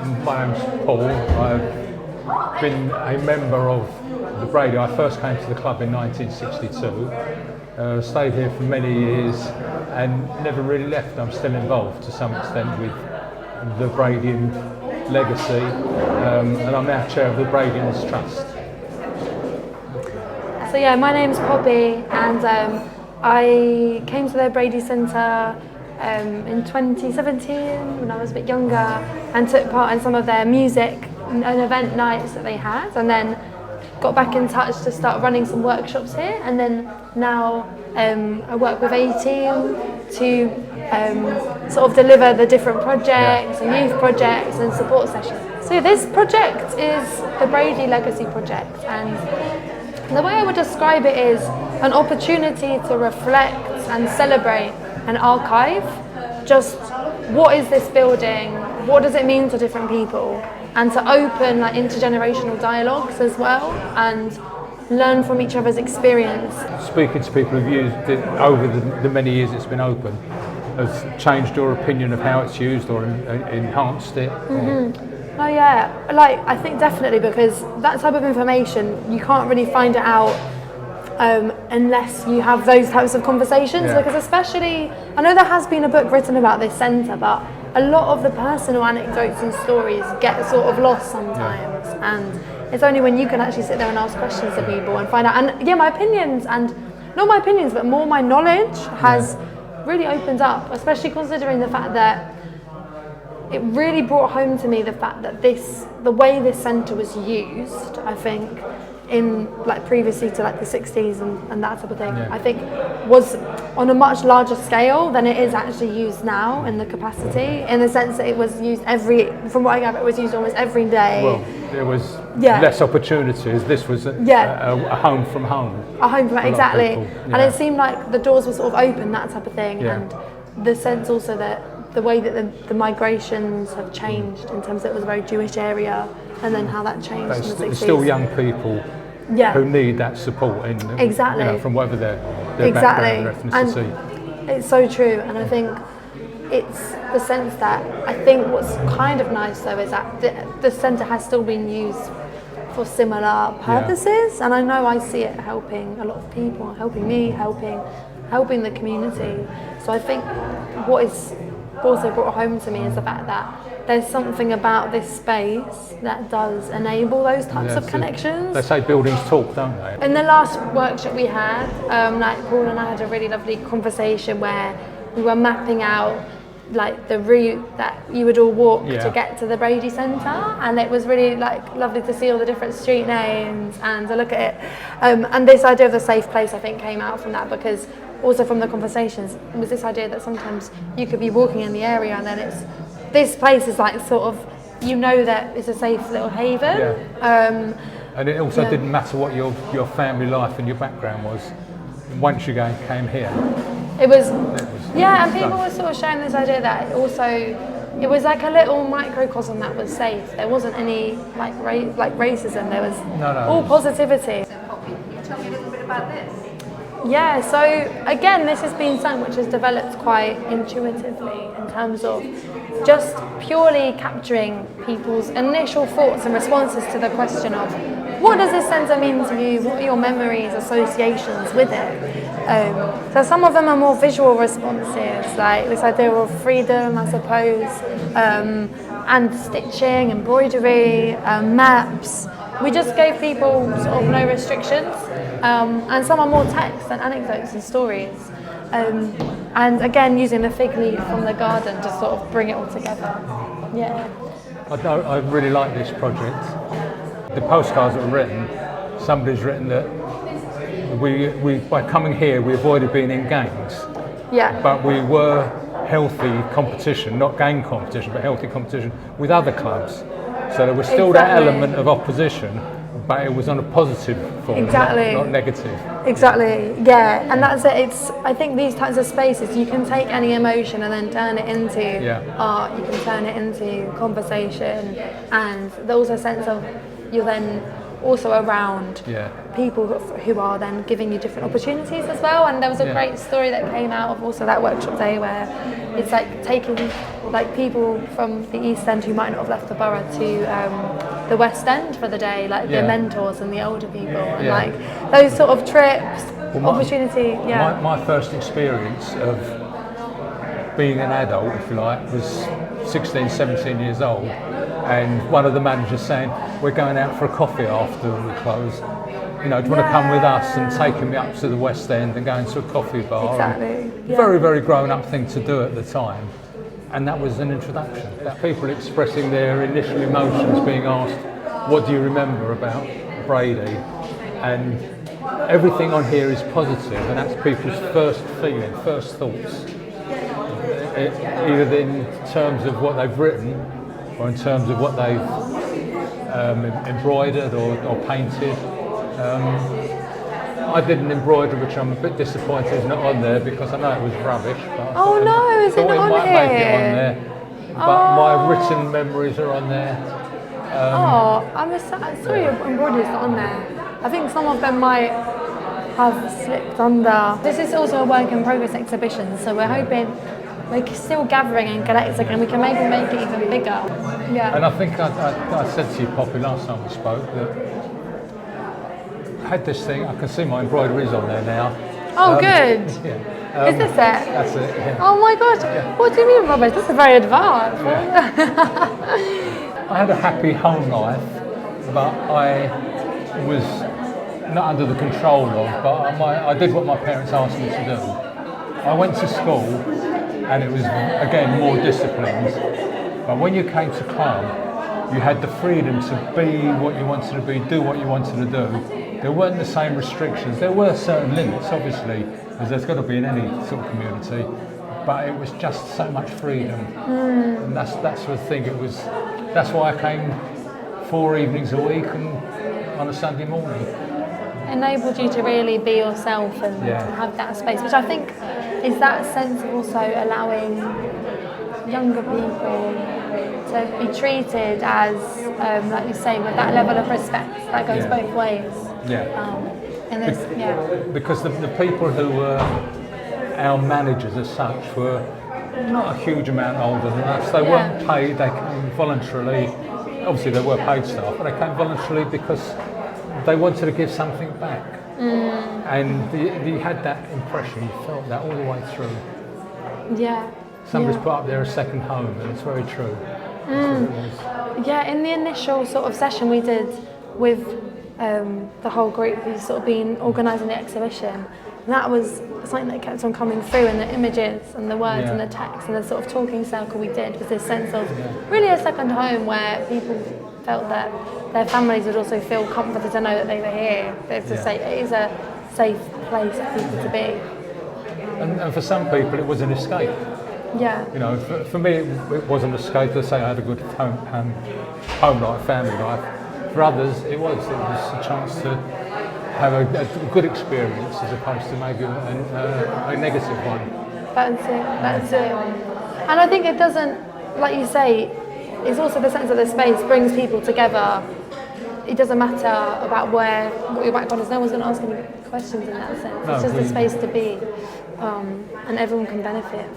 My name's Paul. I've been a member of the Brady. I first came to the club in 1962. Stayed here for many years and never really left. I'm still involved to some extent with the Bradian legacy, and I'm now chair of the Bradians Trust. So yeah, my name's Poppy, and I came to the Brady Centre in 2017 when I was a bit younger, and took part in some of their music and event nights that they had, and then got back in touch to start running some workshops here, and then now I work with a team to sort of deliver the different projects and youth projects and support sessions. So this project is the Brady Legacy Project, and the way I would describe it is an opportunity to reflect and celebrate and archive just what is this building, what does it mean to different people, and to open like intergenerational dialogues as well and learn from each other's experience. Speaking to people who've used it over the many years it's been open, has changed your opinion of how it's used or enhanced it? Oh yeah, like I think definitely, because that type of information you can't really find it out unless you have those types of conversations, because especially, I know there has been a book written about this centre, but a lot of the personal anecdotes and stories get sort of lost sometimes, and it's only when you can actually sit there and ask questions to people and find out. And yeah, my opinions, and not my opinions but more my knowledge has really opened up, especially considering the fact that it really brought home to me the fact that the way this centre was used, I think, in like previously to like the 60s and that type of thing, I think was on a much larger scale than it is actually used now in the capacity, in the sense that it was used from what I gather, it was used almost every day. Well, there was less opportunities. This was a home from home. A home from exactly. And it seemed like the doors were sort of open, that type of thing, and the sense also that the way that the migrations have changed in terms of it was a very Jewish area, and then how that changed in the 60s. There's still young people who need that support from whatever their background, their ethnicity. And it's so true, and I think it's the sense that I think what's kind of nice though is that the centre has still been used for similar purposes, and I know I see it helping a lot of people, helping me, helping the community. So I think what is also brought home to me is the fact that there's something about this space that does enable those types of connections. They say buildings talk, don't they? In the last workshop we had, like Paul and I had a really lovely conversation where we were mapping out like the route that you would all walk to get to the Brady Centre, and it was really like lovely to see all the different street names and to look at it. And this idea of the safe place, I think, came out from that, because also from the conversations was this idea that sometimes you could be walking in the area and then this place is like sort of, you know, that it's a safe little haven. And it also didn't matter what your family life and your background was. Once you came here, it was and people were sort of showing this idea that it was like a little microcosm that was safe. There wasn't any like racism. There was all positivity. So Poppy, can you tell me a little bit about this? Yeah, so again, this has been something which has developed quite intuitively in terms of just purely capturing people's initial thoughts and responses to the question of what does this centre mean to you? What are your memories, associations with it? So some of them are more visual responses, like this idea of freedom, I suppose, and stitching, embroidery, maps. We just gave people sort of no restrictions, and some are more text and anecdotes and stories. And again, using the fig leaf from the garden to sort of bring it all together. Yeah. I really like this project. The postcards that were written, somebody's written that we by coming here we avoided being in gangs. Yeah. But we were healthy competition, not gang competition, but healthy competition with other clubs. So there was still that element of opposition, but it was on a positive form, not negative. Exactly, yeah, and that's it. I think these types of spaces, you can take any emotion and then turn it into art, you can turn it into conversation, and there's also a sense of you're then also around people who are then giving you different opportunities as well. And there was a great story that came out of also that workshop day where it's like taking like people from the East End who might not have left the borough to the West End for the day, like the mentors and the older people, and like those sort of trips, opportunity. My first experience of being an adult, if you like, was 16, 17 years old, and one of the managers saying, "We're going out for a coffee after we close. You know, do you want to come with us?" And taking me up to the West End and going to a coffee bar. Exactly. Very, very grown-up thing to do at the time. And that was an introduction. That people expressing their initial emotions, being asked, "What do you remember about Brady?" And everything on here is positive, and that's people's first feeling, first thoughts. Either in terms of what they've written, or in terms of what they've embroidered or painted. I did an embroidery which I'm a bit disappointed is not on there because I know it was rubbish. But Oh no, is it not on might here? make it on there. But my written memories are on there. I'm sorry your embroidery's not on there. I think some of them might have slipped under. This is also a work in progress exhibition, so we're hoping we're still gathering and collecting and we can maybe make it even bigger. Yeah. And I think I said to you, Poppy, last time we spoke that I had this thing, I can see my embroideries on there now. Oh, good. Yeah. Is this it? That's it, yeah. Oh my God. Yeah. What do you mean, Robert? This is very advanced. I had a happy home life, but I was not under the control of, but I did what my parents asked me to do. I went to school and it was, again, more disciplined. But when you came to club, you had the freedom to be what you wanted to be, do what you wanted to do. There weren't the same restrictions. There were certain limits, obviously, as there's got to be in any sort of community. But it was just so much freedom, and that's the thing. That's why I came 4 evenings a week and on a Sunday morning. Enabled you to really be yourself and have that space, which I think is that sense of also allowing younger people to be treated as, like you say, with that level of respect that goes both ways. Because the people who were our managers as such were not a huge amount older than us. They weren't paid, they came voluntarily. Obviously they were paid staff, but they came voluntarily because they wanted to give something back. And you had that impression, you felt that all the way through. Yeah. Somebody's put up there a second home, and it's very true. Yeah, in the initial sort of session we did with the whole group who's sort of been organising the exhibition, that was something that kept on coming through in the images and the words and the text, and the sort of talking circle we did was this sense of really a second home where people felt that their families would also feel comforted to know that they were here. It is a safe place for people to be. And for some people it was an escape. Yeah. You know, for me it was an escape. Let's say I had a good home life, family life. For others it was a chance to have a good experience as opposed to maybe a negative one. That's it. And I think it doesn't, like you say, it's also the sense that the space brings people together. It doesn't matter about what your background is. No one's going to ask any questions in that sense. It's just a space to be, and everyone can benefit.